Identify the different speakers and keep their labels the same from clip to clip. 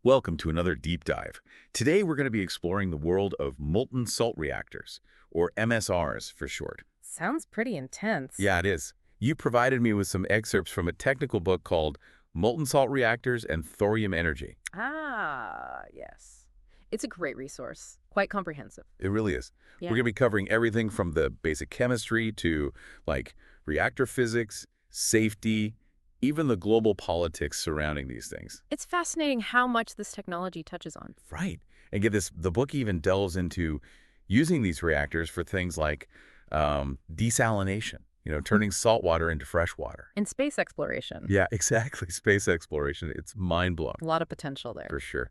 Speaker 1: Welcome to another deep dive. Today we're going to be exploring the world of molten salt reactors, or MSRs for short.
Speaker 2: Sounds pretty intense.
Speaker 1: Yeah, it is. You provided me with some excerpts from a technical book called Molten Salt Reactors and Thorium Energy.
Speaker 2: Ah, yes. It's a great resource. Quite comprehensive.
Speaker 1: It really is. We're
Speaker 2: Yeah.
Speaker 1: going to be covering everything from the basic chemistry to reactor physics, safety, even the global politics surrounding these things.
Speaker 2: It's fascinating how much this technology touches on.
Speaker 1: Right. And get this, the book even delves into using these reactors for things like desalination, turning salt water into fresh water.
Speaker 2: In space exploration.
Speaker 1: Yeah, exactly. Space exploration. It's mind-blowing
Speaker 2: A lot of potential there.
Speaker 1: for sure.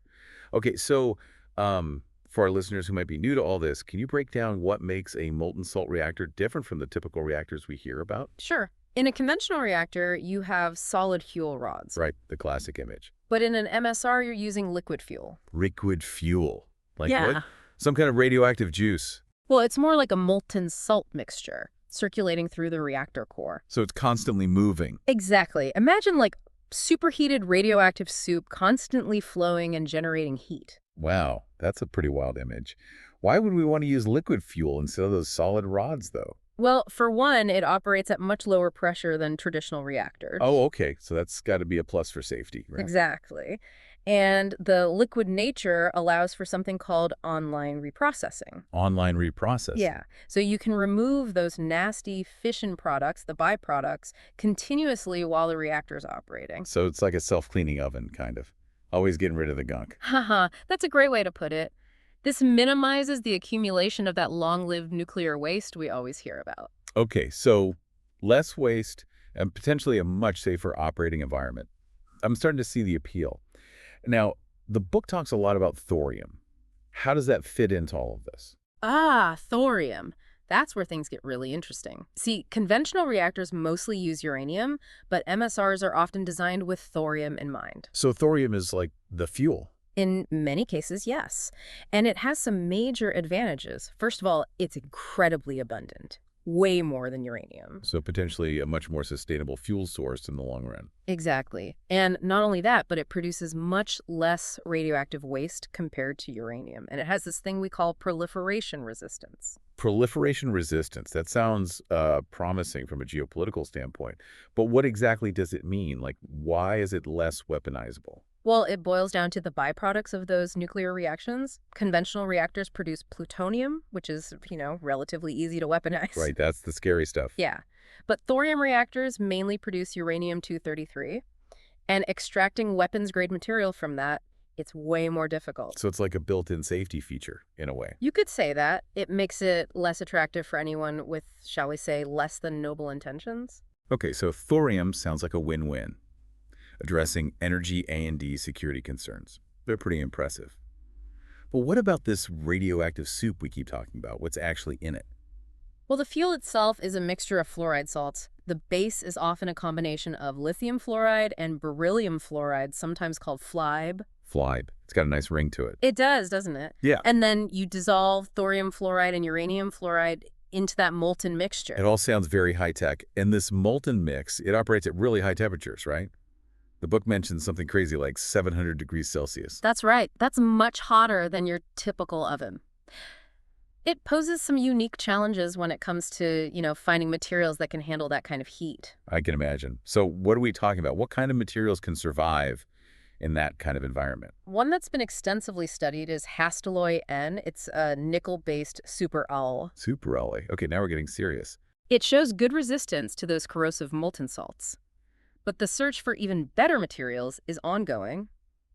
Speaker 1: Okay, so for our listeners who might be new to all this, can you break down what makes a molten salt reactor different from the typical reactors we hear about?
Speaker 2: Sure. In a conventional reactor, you have solid fuel rods.
Speaker 1: Right, the classic image.
Speaker 2: But in an MSR, you're using liquid fuel.
Speaker 1: Liquid fuel. Like
Speaker 2: Yeah.
Speaker 1: what? Some kind of radioactive juice.
Speaker 2: Well, it's more like a molten salt mixture circulating through the reactor core.
Speaker 1: So it's constantly moving.
Speaker 2: Exactly. Imagine like superheated radioactive soup constantly flowing and generating heat.
Speaker 1: Wow, that's a pretty wild image. Why would we want to use liquid fuel instead of those solid rods, though?
Speaker 2: Well, for one, it operates at much lower pressure than traditional reactors.
Speaker 1: Oh, okay. So that's got to be a plus for safety, right?
Speaker 2: Exactly. And the liquid nature allows for something called online reprocessing.
Speaker 1: Online reprocess.
Speaker 2: Yeah. So you can remove those nasty fission products, the byproducts, continuously while the reactor's operating.
Speaker 1: So it's like a self-cleaning oven, kind of. Always getting rid of the gunk.
Speaker 2: Haha, that's a great way to put it. This minimizes the accumulation of that long-lived nuclear waste we always hear about.
Speaker 1: Okay, so less waste and potentially a much safer operating environment. I'm starting to see the appeal. Now, the book talks a lot about thorium. How does that fit into all of this?
Speaker 2: Ah, thorium. That's where things get really interesting. See, conventional reactors mostly use uranium, but MSRs are often designed with thorium in mind.
Speaker 1: So thorium is like the fuel.
Speaker 2: In many cases, yes. And it has some major advantages. First of all, it's incredibly abundant. Way more than uranium.
Speaker 1: So potentially a much more sustainable fuel source in the long run.
Speaker 2: Exactly. And not only that, but it produces much less radioactive waste compared to uranium. And it has this thing we call proliferation resistance.
Speaker 1: Proliferation resistance. That sounds promising from a geopolitical standpoint. But what exactly does it mean? Like, why is it less weaponizable?
Speaker 2: Well, it boils down to the byproducts of those nuclear reactions. Conventional reactors produce plutonium, which is, relatively easy to weaponize.
Speaker 1: Right, that's the scary stuff.
Speaker 2: Yeah. But thorium reactors mainly produce uranium-233, and extracting weapons-grade material from that, it's way more difficult.
Speaker 1: So it's like a built-in safety feature, in a way.
Speaker 2: You could say that. It makes it less attractive for anyone with, shall we say, less than noble intentions.
Speaker 1: Okay, so thorium sounds like a win-win, addressing energy A&D security concerns. They're pretty impressive. But what about this radioactive soup we keep talking about? What's actually in it?
Speaker 2: Well, the fuel itself is a mixture of fluoride salts. The base is often a combination of lithium fluoride and beryllium fluoride, sometimes called FLiBe.
Speaker 1: FLiBe. It's got a nice ring to it.
Speaker 2: It does, doesn't it?
Speaker 1: Yeah.
Speaker 2: And then you dissolve thorium fluoride and uranium fluoride into that molten mixture.
Speaker 1: It all sounds very high-tech. And this molten mix, it operates at really high temperatures, right? The book mentions something crazy like 700 degrees Celsius.
Speaker 2: That's right. That's much hotter than your typical oven. It poses some unique challenges when it comes to, finding materials that can handle that kind of heat.
Speaker 1: I can imagine. So what are we talking about? What kind of materials can survive in that kind of environment?
Speaker 2: One that's been extensively studied is Hastelloy N. It's a nickel-based superalloy.
Speaker 1: Superalloy. Okay, now we're getting serious.
Speaker 2: It shows good resistance to those corrosive molten salts. But the search for even better materials is ongoing.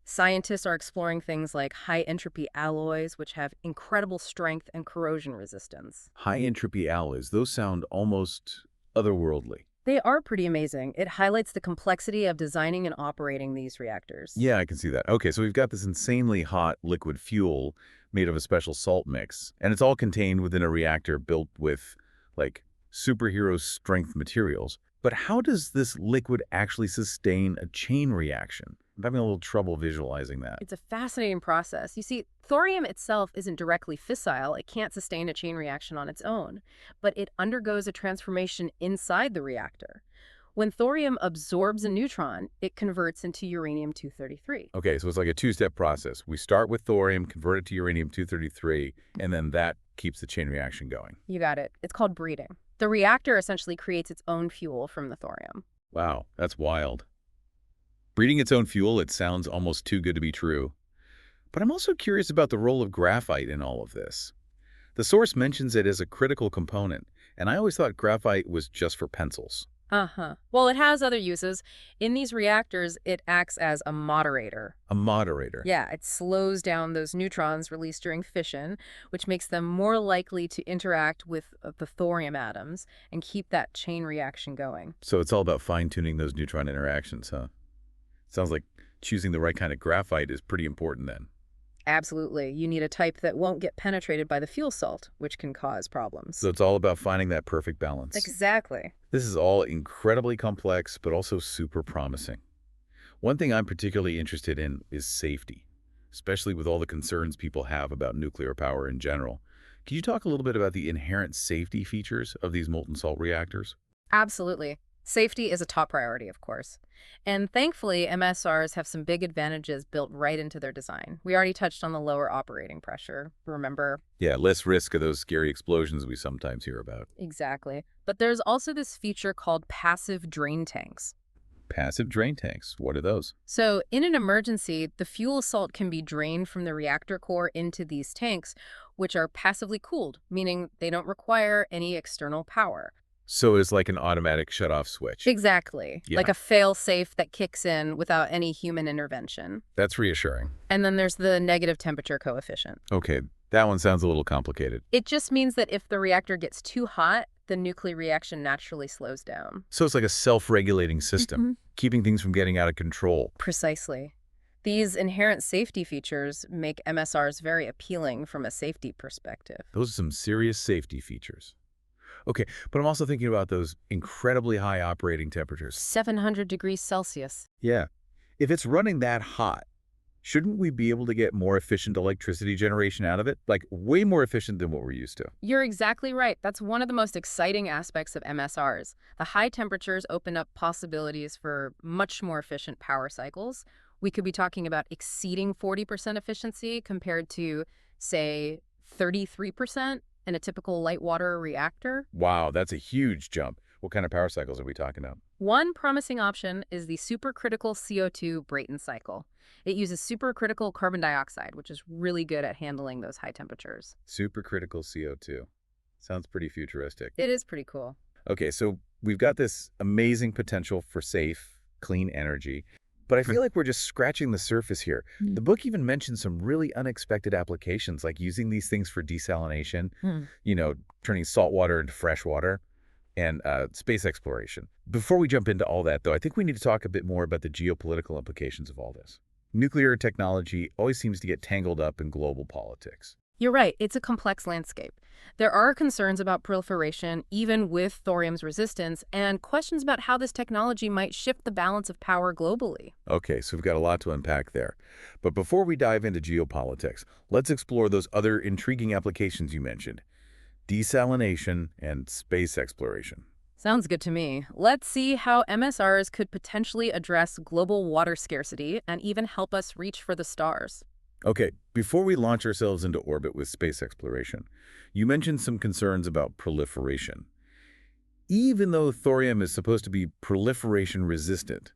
Speaker 2: Scientists are exploring things like high-entropy alloys, which have incredible strength and corrosion resistance.
Speaker 1: High-entropy alloys, those sound almost otherworldly.
Speaker 2: They are pretty amazing. It highlights the complexity of designing and operating these reactors.
Speaker 1: Yeah, I can see that. Okay, so we've got this insanely hot liquid fuel made of a special salt mix, and it's all contained within a reactor built with, superhero strength materials. But how does this liquid actually sustain a chain reaction? I'm having a little trouble visualizing that.
Speaker 2: It's a fascinating process. You see, thorium itself isn't directly fissile. It can't sustain a chain reaction on its own, but it undergoes a transformation inside the reactor. When thorium absorbs a neutron, it converts into uranium-233.
Speaker 1: Okay, so it's like a two-step process. We start with thorium, convert it to uranium-233, and then that keeps the chain reaction going.
Speaker 2: You got it. It's called breeding. The reactor essentially creates its own fuel from the thorium.
Speaker 1: Wow, that's wild. Breeding its own fuel, it sounds almost too good to be true. But I'm also curious about the role of graphite in all of this. The source mentions it as a critical component, and I always thought graphite was just for pencils.
Speaker 2: Uh-huh. Well, it has other uses. In these reactors, it acts as a moderator.
Speaker 1: A moderator.
Speaker 2: Yeah, it slows down those neutrons released during fission, which makes them more likely to interact with the thorium atoms and keep that chain reaction going.
Speaker 1: So it's all about fine-tuning those neutron interactions, huh? Sounds like choosing the right kind of graphite is pretty important then.
Speaker 2: Absolutely. You need a type that won't get penetrated by the fuel salt, which can cause problems.
Speaker 1: So it's all about finding that perfect balance.
Speaker 2: Exactly.
Speaker 1: This is all incredibly complex, but also super promising. One thing I'm particularly interested in is safety, especially with all the concerns people have about nuclear power in general. Can you talk a little bit about the inherent safety features of these molten salt reactors?
Speaker 2: Absolutely. Safety is a top priority, of course. And thankfully, MSRs have some big advantages built right into their design. We already touched on the lower operating pressure, remember?
Speaker 1: Yeah, less risk of those scary explosions we sometimes hear about.
Speaker 2: Exactly. But there's also this feature called passive drain tanks.
Speaker 1: Passive drain tanks, what are those?
Speaker 2: So in an emergency, the fuel salt can be drained from the reactor core into these tanks, which are passively cooled, meaning they don't require any external power.
Speaker 1: So it's like an automatic shut-off switch.
Speaker 2: Exactly.
Speaker 1: Yeah.
Speaker 2: Like a fail-safe that kicks in without any human intervention.
Speaker 1: That's reassuring.
Speaker 2: And then there's the negative temperature coefficient.
Speaker 1: Okay, that one sounds a little complicated.
Speaker 2: It just means that if the reactor gets too hot, the nuclear reaction naturally slows down.
Speaker 1: So it's like a self-regulating system, keeping things from getting out of control.
Speaker 2: Precisely. These inherent safety features make MSRs very appealing from a safety perspective.
Speaker 1: Those are some serious safety features. Okay, but I'm also thinking about those incredibly high operating temperatures.
Speaker 2: 700 degrees Celsius.
Speaker 1: Yeah. If it's running that hot, shouldn't we be able to get more efficient electricity generation out of it? Like, way more efficient than what we're used to.
Speaker 2: You're exactly right. That's one of the most exciting aspects of MSRs. The high temperatures open up possibilities for much more efficient power cycles. We could be talking about exceeding 40% efficiency compared to, say, 33% in a typical light water reactor.
Speaker 1: Wow, that's a huge jump. What kind of power cycles are we talking about?
Speaker 2: One promising option is the supercritical CO2 Brayton cycle. It uses supercritical carbon dioxide, which is really good at handling those high temperatures.
Speaker 1: Supercritical CO2. Sounds pretty futuristic.
Speaker 2: It is pretty cool.
Speaker 1: Okay, so we've got this amazing potential for safe, clean energy, but I feel like we're just scratching the surface here. The book even mentions some really unexpected applications, like using these things for desalination, turning salt water into fresh water, and space exploration. Before we jump into all that, though, I think we need to talk a bit more about the geopolitical implications of all this. Nuclear technology always seems to get tangled up in global politics.
Speaker 2: You're right. It's a complex landscape. There are concerns about proliferation, even with thorium's resistance, and questions about how this technology might shift the balance of power globally.
Speaker 1: Okay, so we've got a lot to unpack there. But before we dive into geopolitics, let's explore those other intriguing applications you mentioned: desalination and space exploration.
Speaker 2: Sounds good to me. Let's see how MSRs could potentially address global water scarcity and even help us reach for the stars.
Speaker 1: Okay, before we launch ourselves into orbit with space exploration, you mentioned some concerns about proliferation. Even though thorium is supposed to be proliferation resistant,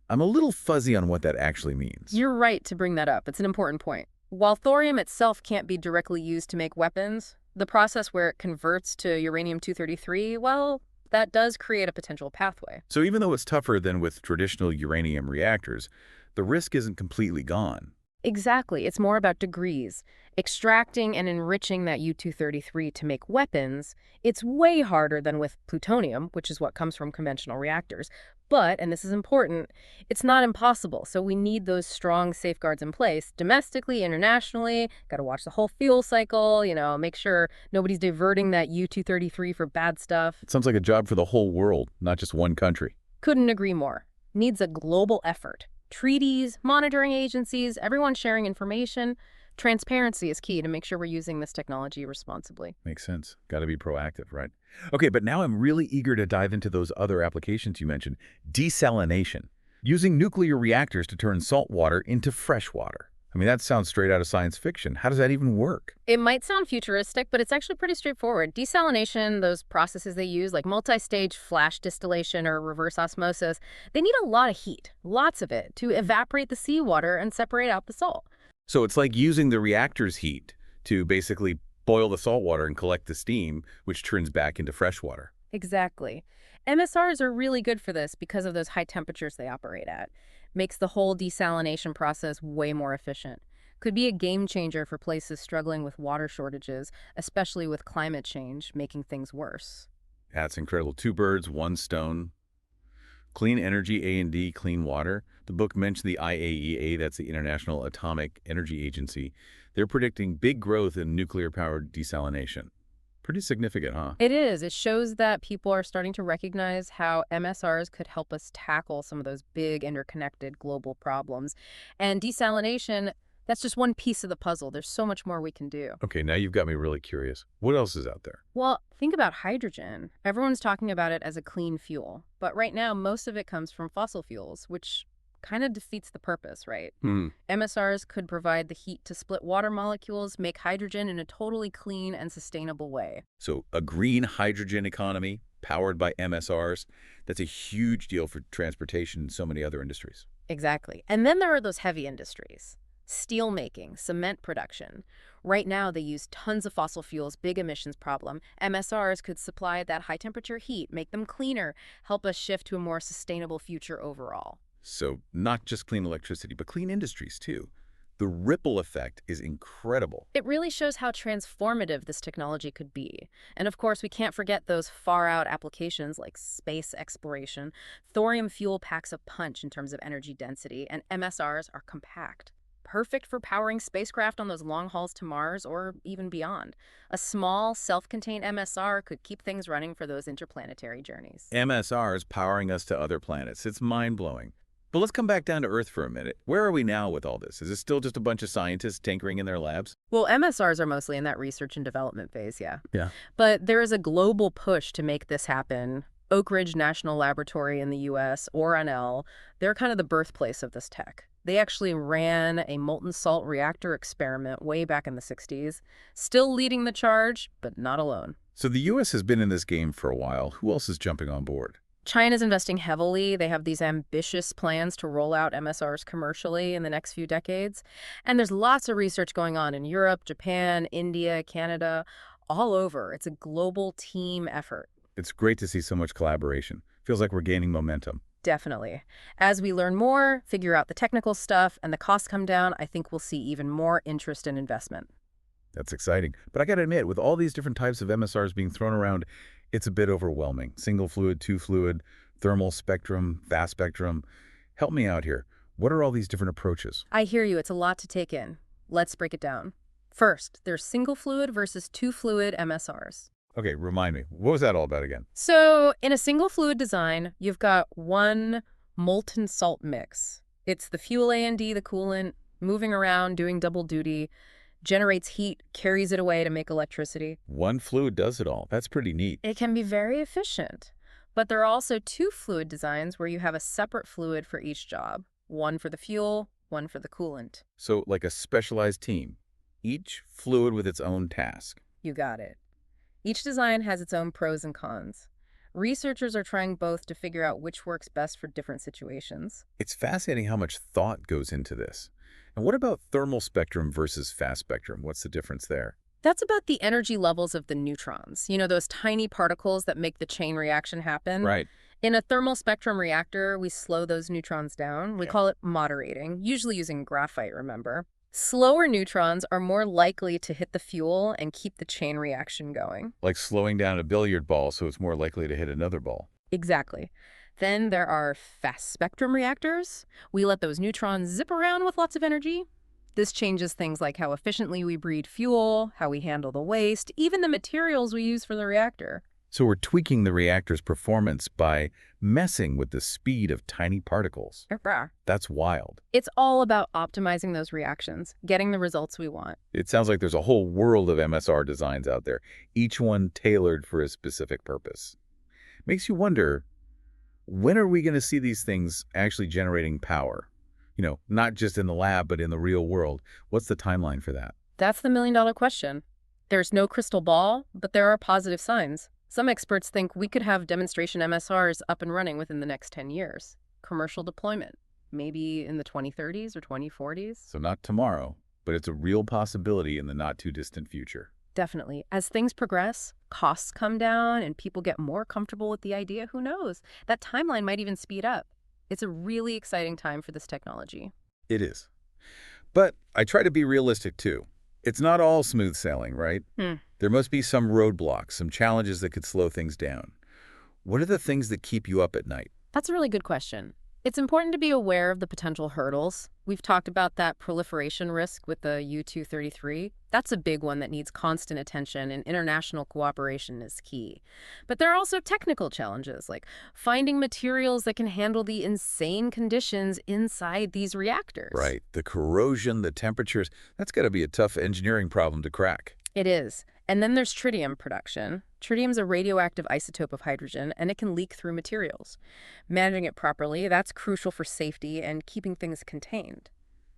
Speaker 1: I'm a little fuzzy on what that actually means.
Speaker 2: You're right to bring that up. It's an important point. While thorium itself can't be directly used to make weapons, the process where it converts to uranium-233, well, that does create a potential pathway.
Speaker 1: So even though it's tougher than with traditional uranium reactors, the risk isn't completely gone.
Speaker 2: Exactly. It's more about degrees. Extracting and enriching that U-233 to make weapons, it's way harder than with plutonium, which is what comes from conventional reactors. But, and this is important, it's not impossible. So we need those strong safeguards in place, domestically, internationally. Got to watch the whole fuel cycle, make sure nobody's diverting that U-233 for bad stuff.
Speaker 1: It sounds like a job for the whole world, not just one country.
Speaker 2: Couldn't agree more. Needs a global effort. Treaties, monitoring agencies, everyone sharing information. Transparency is key to make sure we're using this technology responsibly.
Speaker 1: Makes sense. Got to be proactive, right? Okay, but now I'm really eager to dive into those other applications you mentioned. Desalination. Using nuclear reactors to turn salt water into fresh water. I mean, that sounds straight out of science fiction. How does that even work?
Speaker 2: It might sound futuristic, but it's actually pretty straightforward. Desalination, those processes they use, like multi-stage flash distillation or reverse osmosis, they need a lot of heat, lots of it, to evaporate the seawater and separate out the salt.
Speaker 1: So it's like using the reactor's heat to basically boil the salt water and collect the steam, which turns back into fresh water.
Speaker 2: Exactly. MSRs are really good for this because of those high temperatures they operate at. Makes the whole desalination process way more efficient. Could be a game changer for places struggling with water shortages, especially with climate change making things worse.
Speaker 1: That's incredible. Two birds, one stone. Clean energy, A&D, clean water. The book mentioned the IAEA, that's the International Atomic Energy Agency. They're predicting big growth in nuclear-powered desalination. Pretty significant, huh?
Speaker 2: It is. It shows that people are starting to recognize how MSRs could help us tackle some of those big interconnected global problems. And desalination, that's just one piece of the puzzle. There's so much more we can do.
Speaker 1: Okay, now you've got me really curious. What else is out there?
Speaker 2: Well, think about hydrogen. Everyone's talking about it as a clean fuel. But right now, most of it comes from fossil fuels, which kind of defeats the purpose, right? MSRs could provide the heat to split water molecules, make hydrogen in a totally clean and sustainable way.
Speaker 1: So a green hydrogen economy powered by MSRs, that's a huge deal for transportation and so many other industries.
Speaker 2: Exactly. And then there are those heavy industries. Steel making, cement production. Right now, they use tons of fossil fuels, big emissions problem. MSRs could supply that high temperature heat, make them cleaner, help us shift to a more sustainable future overall.
Speaker 1: So not just clean electricity, but clean industries too. The ripple effect is incredible.
Speaker 2: It really shows how transformative this technology could be. And of course, we can't forget those far-out applications like space exploration. Thorium fuel packs a punch in terms of energy density, and MSRs are compact. Perfect for powering spacecraft on those long hauls to Mars or even beyond. A small, self-contained MSR could keep things running for those interplanetary journeys.
Speaker 1: MSRs powering us to other planets. It's mind-blowing. But let's come back down to Earth for a minute. Where are we now with all this? Is it still just a bunch of scientists tinkering in their labs?
Speaker 2: Well, MSRs are mostly in that research and development phase, yeah.
Speaker 1: Yeah.
Speaker 2: But there is a global push to make this happen. Oak Ridge National Laboratory in the US, ORNL, they're kind of the birthplace of this tech. They actually ran a molten salt reactor experiment way back in the 60s, still leading the charge, but not alone.
Speaker 1: So the U.S. has been in this game for a while. Who else is jumping on board?
Speaker 2: China's investing heavily. They have these ambitious plans to roll out MSRs commercially in the next few decades. And there's lots of research going on in Europe, Japan, India, Canada, all over. It's a global team effort.
Speaker 1: It's great to see so much collaboration. Feels like we're gaining momentum.
Speaker 2: Definitely. As we learn more, figure out the technical stuff, and the costs come down, I think we'll see even more interest and investment.
Speaker 1: That's exciting. But I got to admit, with all these different types of MSRs being thrown around, it's a bit overwhelming. Single fluid, two fluid, thermal spectrum, fast spectrum. Help me out here. What are all these different approaches?
Speaker 2: I hear you. It's a lot to take in. Let's break it down. First, there's single fluid versus two fluid MSRs.
Speaker 1: Okay, remind me. What was that all about again?
Speaker 2: So in a single fluid design, you've got one molten salt mix. It's the fuel A&D, the coolant, moving around, doing double duty, generates heat, carries it away to make electricity.
Speaker 1: One fluid does it all. That's pretty neat.
Speaker 2: It can be very efficient. But there are also two fluid designs where you have a separate fluid for each job. One for the fuel, one for the coolant.
Speaker 1: So like a specialized team, each fluid with its own task.
Speaker 2: You got it. Each design has its own pros and cons. Researchers are trying both to figure out which works best for different situations.
Speaker 1: It's fascinating how much thought goes into this. And what about thermal spectrum versus fast spectrum? What's the difference there?
Speaker 2: That's about the energy levels of the neutrons. You know, those tiny particles that make the chain reaction happen.
Speaker 1: Right.
Speaker 2: In a thermal spectrum reactor, we slow those neutrons down. We call it moderating, usually using graphite, remember? Slower neutrons are more likely to hit the fuel and keep the chain reaction going.
Speaker 1: Like slowing down a billiard ball so it's more likely to hit another ball.
Speaker 2: Exactly. Then there are fast spectrum reactors. We let those neutrons zip around with lots of energy. This changes things like how efficiently we breed fuel, how we handle the waste, even the materials we use for the reactor.
Speaker 1: So we're tweaking the reactor's performance by messing with the speed of tiny particles.
Speaker 2: Rah.
Speaker 1: That's wild.
Speaker 2: It's all about optimizing those reactions, getting the results we want.
Speaker 1: It sounds like there's a whole world of MSR designs out there, each one tailored for a specific purpose. Makes you wonder, when are we going to see these things actually generating power? Not just in the lab, but in the real world. What's the timeline for that?
Speaker 2: That's the million-dollar question. There's no crystal ball, but there are positive signs. Some experts think we could have demonstration MSRs up and running within the next 10 years. Commercial deployment, maybe in the 2030s or 2040s.
Speaker 1: So not tomorrow, but it's a real possibility in the not-too-distant future.
Speaker 2: Definitely. As things progress, costs come down, and people get more comfortable with the idea, who knows? That timeline might even speed up. It's a really exciting time for this technology.
Speaker 1: It is. But I try to be realistic, too. It's not all smooth sailing, right? There must be some roadblocks, some challenges that could slow things down. What are the things that keep you up at night?
Speaker 2: That's a really good question. It's important to be aware of the potential hurdles. We've talked about that proliferation risk with the U-233. That's a big one that needs constant attention, and international cooperation is key. But there are also technical challenges, like finding materials that can handle the insane conditions inside these reactors.
Speaker 1: Right. The corrosion, the temperatures, that's got to be a tough engineering problem to crack.
Speaker 2: It is. And then there's tritium production. Tritium's a radioactive isotope of hydrogen, and it can leak through materials. Managing it properly, that's crucial for safety and keeping things contained.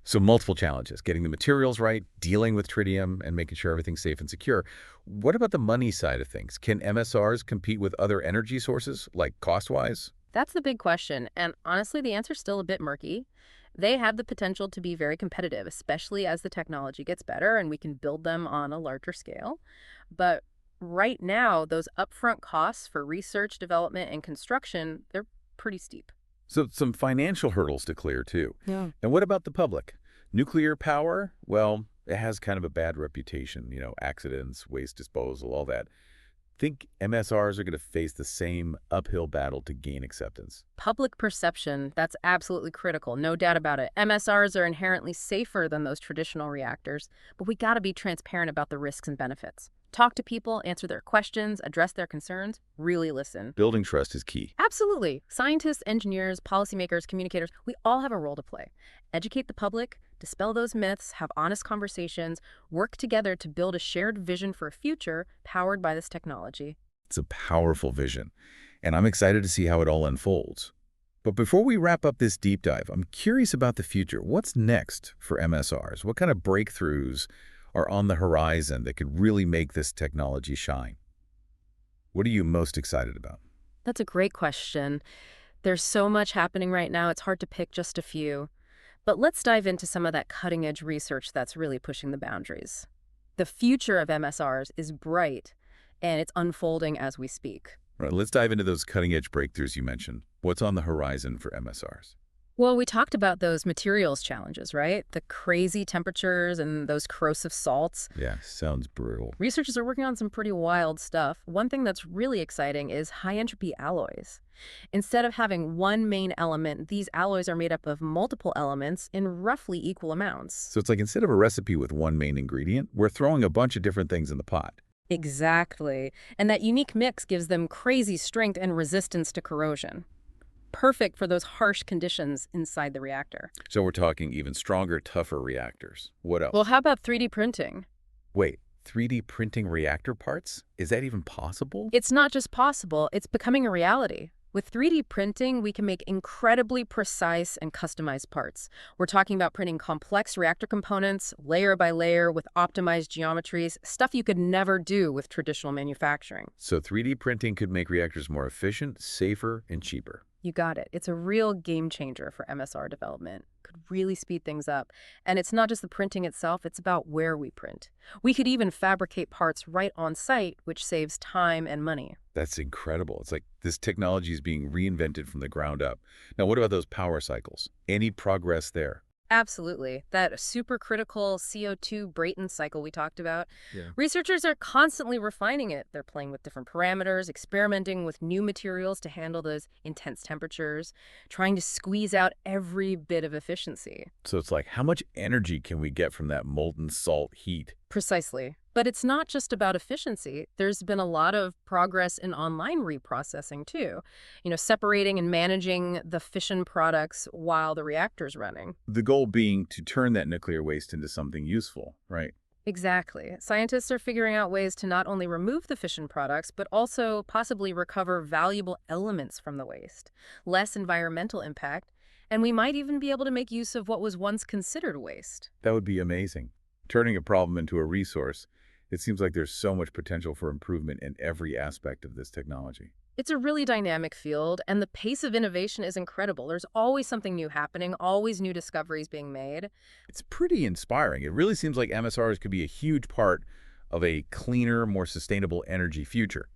Speaker 1: So multiple challenges, getting the materials right, dealing with tritium, and making sure everything's safe and secure. What about the money side of things? Can MSRs compete with other energy sources, like cost-wise?
Speaker 2: That's the big question, and honestly, the answer's still a bit murky. They have the potential to be very competitive, especially as the technology gets better and we can build them on a larger scale. But right now, those upfront costs for research, development, and construction, they're pretty steep.
Speaker 1: So some financial hurdles to clear, too.
Speaker 2: Yeah.
Speaker 1: And what about the public? Nuclear power? Well, it has kind of a bad reputation, accidents, waste disposal, all that. Think MSRs are going to face the same uphill battle to gain acceptance.
Speaker 2: Public perception, that's absolutely critical, no doubt about it. MSRs are inherently safer than those traditional reactors, but we got to be transparent about the risks and benefits. Talk to people, answer their questions, address their concerns, really listen.
Speaker 1: Building trust is key.
Speaker 2: Absolutely. Scientists, engineers, policymakers, communicators, we all have a role to play. Educate the public, dispel those myths, have honest conversations, work together to build a shared vision for a future powered by this technology.
Speaker 1: It's a powerful vision, and I'm excited to see how it all unfolds. But before we wrap up this deep dive, I'm curious about the future. What's next for MSRs? What kind of breakthroughs are on the horizon that could really make this technology shine? What are you most excited about?
Speaker 2: That's a great question. There's so much happening right now, it's hard to pick just a few. But let's dive into some of that cutting-edge research that's really pushing the boundaries. The future of MSRs is bright, and it's unfolding as we speak.
Speaker 1: Right, let's dive into those cutting-edge breakthroughs you mentioned. What's on the horizon for MSRs?
Speaker 2: Well, we talked about those materials challenges, right? The crazy temperatures and those corrosive salts.
Speaker 1: Yeah, sounds brutal.
Speaker 2: Researchers are working on some pretty wild stuff. One thing that's really exciting is high-entropy alloys. Instead of having one main element, these alloys are made up of multiple elements in roughly equal amounts.
Speaker 1: So it's like instead of a recipe with one main ingredient, we're throwing a bunch of different things in the pot.
Speaker 2: Exactly. And that unique mix gives them crazy strength and resistance to corrosion. Perfect for those harsh conditions inside the reactor.
Speaker 1: So we're talking even stronger, tougher reactors. What else?
Speaker 2: Well, how about 3D printing?
Speaker 1: Wait, 3D printing reactor parts? Is that even possible?
Speaker 2: It's not just possible, it's becoming a reality. With 3D printing, we can make incredibly precise and customized parts. We're talking about printing complex reactor components, layer by layer, with optimized geometries, stuff you could never do with traditional manufacturing.
Speaker 1: So 3D printing could make reactors more efficient, safer, and cheaper.
Speaker 2: You got it. It's a real game changer for MSR development. Could really speed things up. And it's not just the printing itself, it's about where we print. We could even fabricate parts right on site, which saves time and money.
Speaker 1: That's incredible. It's like this technology is being reinvented from the ground up. Now, what about those power cycles? Any progress there?
Speaker 2: Absolutely. That supercritical CO2 Brayton cycle we talked about.
Speaker 1: Yeah.
Speaker 2: Researchers are constantly refining it. They're playing with different parameters, experimenting with new materials to handle those intense temperatures, trying to squeeze out every bit of efficiency.
Speaker 1: So it's like, how much energy can we get from that molten salt heat?
Speaker 2: Precisely. But it's not just about efficiency. There's been a lot of progress in online reprocessing too. Separating and managing the fission products while the reactor's running.
Speaker 1: The goal being to turn that nuclear waste into something useful, right?
Speaker 2: Exactly. Scientists are figuring out ways to not only remove the fission products, but also possibly recover valuable elements from the waste. Less environmental impact, and we might even be able to make use of what was once considered waste.
Speaker 1: That would be amazing. Turning a problem into a resource, it seems like there's so much potential for improvement in every aspect of this technology.
Speaker 2: It's a really dynamic field, and the pace of innovation is incredible. There's always something new happening, always new discoveries being made.
Speaker 1: It's pretty inspiring. It really seems like MSRs could be a huge part of a cleaner, more sustainable energy future.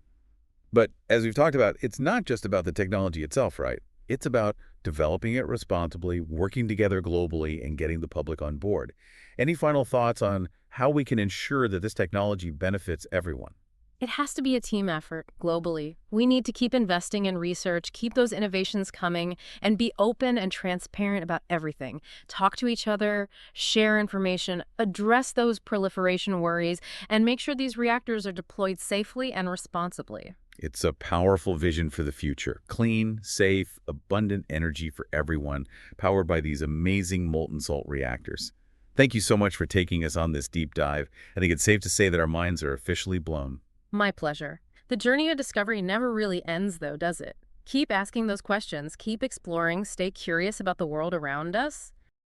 Speaker 1: But as we've talked about, it's not just about the technology itself, right? It's about developing it responsibly, working together globally, and getting the public on board. Any final thoughts on how we can ensure that this technology benefits everyone?
Speaker 2: It has to be a team effort globally. We need to keep investing in research, keep those innovations coming, and be open and transparent about everything. Talk to each other, share information, address those proliferation worries, and make sure these reactors are deployed safely and responsibly.
Speaker 1: It's a powerful vision for the future. Clean, safe, abundant energy for everyone, powered by these amazing molten salt reactors. Thank you so much for taking us on this deep dive. I think it's safe to say that our minds are officially blown.
Speaker 2: My pleasure. The journey of discovery never really ends, though, does it? Keep asking those questions, keep exploring, stay curious about the world around us,